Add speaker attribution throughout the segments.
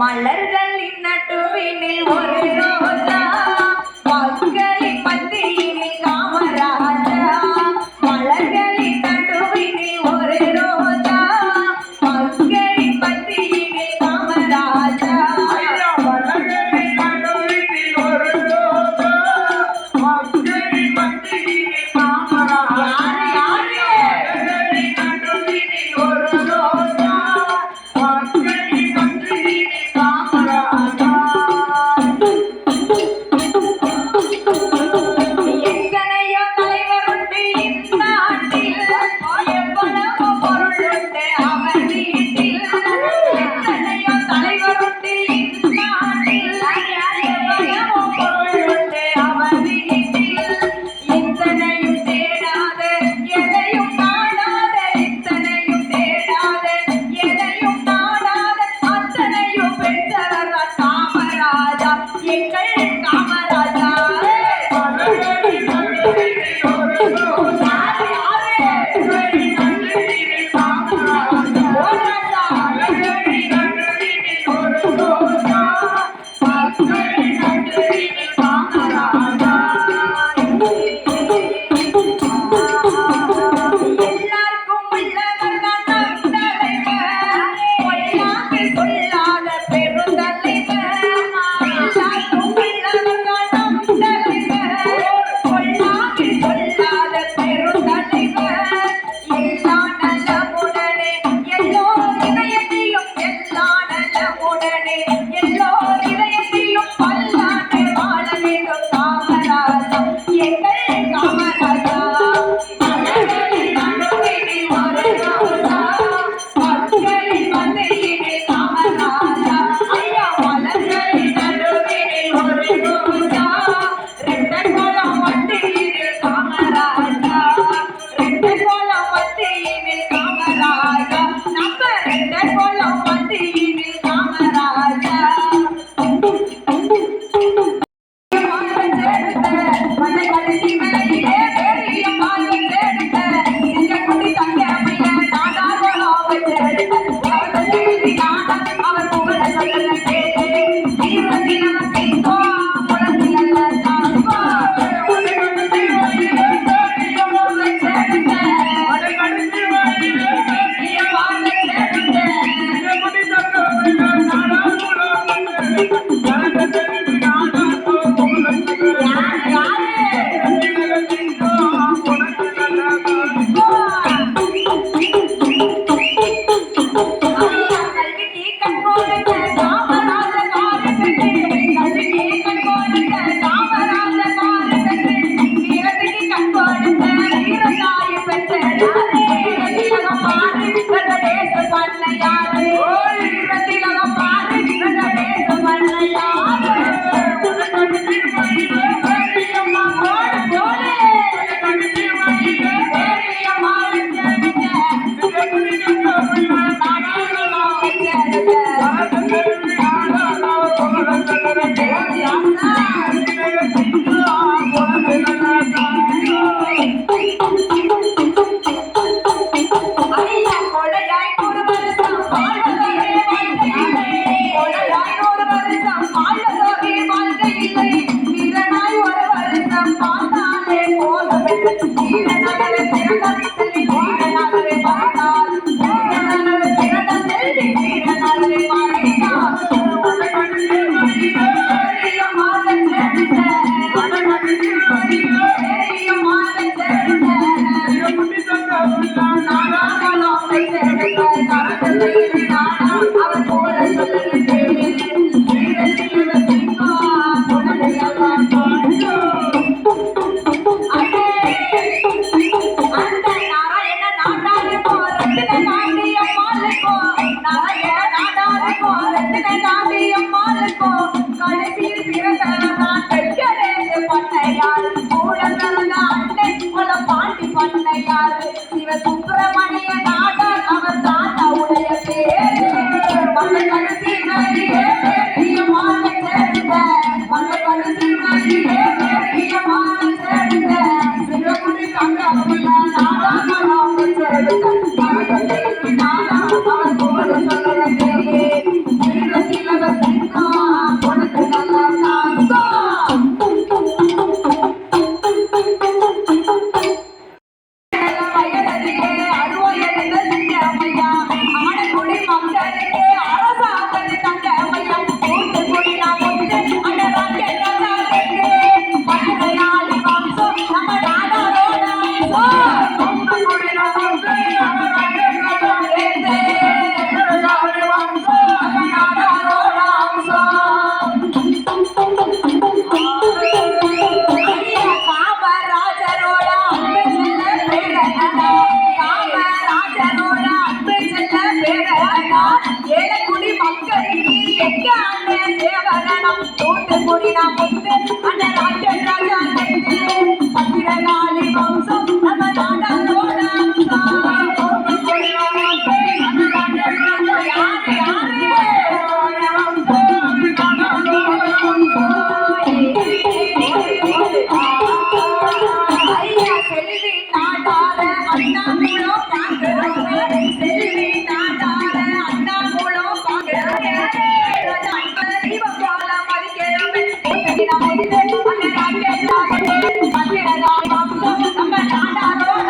Speaker 1: மலர்களின் நடுவினில் ஒரு ரோஜா மக்களின் மத்தியினில் காமராஜா மலர்களின் நடுவினில் ஒரு ரோஜா மக்களின் மத்தியினில் காமராஜா மலர்களின் நடுவினில் ஒரு ரோஜா மக்களின் மத்தியினில் காமராஜா மலர்களின் நடுவினில் ஒரு ரோஜா மக்களின் மத்தியினில் காமராஜா எத்தனையோ தலைவருண்டு இந்நாட்டில் எவ்வளவோ பொருளுண்டு அவர் வீட்டில் எத்தனையோ தலைவருண்டு இந்நாட்டில் எவ்வளவோ பொருளுண்டு அவர் வீட்டில் இத்தனையும் தேடாத எதையும் காணாத இத்தனையும் தேடாத எதையும் காணாத அத்தனையும் பெற்றவர் காமராஜா எங்கள் காமராஜா எல்லாருக்கும் உள்ளவர் தான் நம் தலைவர் பொய்யாக சொல்லாத பெருந்தலைவர் எல்லாருக்கும் உள்ளவர் தான் நம் தலைவர் பொய்யாக சொல்லாத பெருந்தலைவர் எல்லா நலமுடனே எல்லோர் இதயத்தையும் எல்லா நலமுடனே எல்லோர் இதயத்தையும் பல்லாண்டு வாழ வேண்டும் காமராஜா எங்கள் காமராஜா மலர்களின் நடுவினில் ஒரு ரோஜா மக்களின் மத்தியினில் காமராஜா ஐயா மலர்களின் நடுவினில் ஒரு ரோஜா ரெட்டகுளம் மத்தியினில் காமராஜா ரெட்டகுளம் மத்தியினில் காமராஜா நம்ம ரெட்டகுளம் மத்தியினில் காமராஜா சிவசுப்பிரமணிய நாடார் அவர் தான் உடைய பேரு மகன் எங்க அண்ணன் தேவகணம் தூத்துக்குடி நான் முத்து அண்ணன் ராஜன் ராஜா கைது பத்திரகாளி வம்சம் நம்ம நாடாளோட ஐயா செல்வி நாடார அண்ணா மூலம் பார்க்கிறோம் செல்வி நாடார அண்ணா மூலம் பார்க்கிறோம் தீபம் போல மதிக்கிறோம் நம்ம நாடாரோட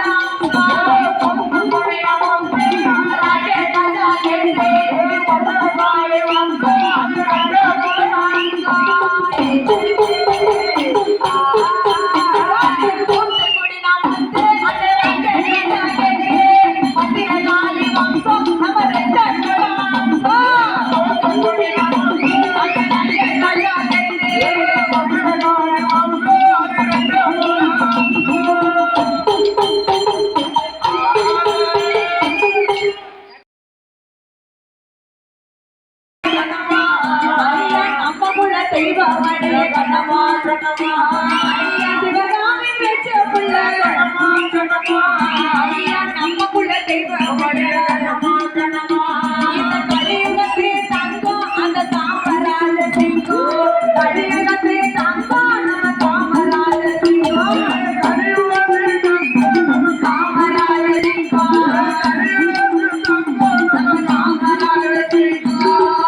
Speaker 1: தெய்வமணியே கண்ணம்மா கண்ணம்மா ஐயா சிவகாமி பேச்ச புள்ள கண்ணம்மா கண்ணம்மா ஐயா நம்ம புள்ள தெய்வமணியே கண்ணம்மா கண்ணம்மா இந்த கலியுகத்தே தங்கம் அந்த தாமராஜ சிங்கம் கலியுகத்தே தங்கம் நம்ம தாமராஜ சிங்கம் கலியுகத்தே தங்கம் தாமராஜ சிங்கம் நம்ம தாமராஜ சிங்கம்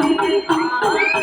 Speaker 2: Thank you.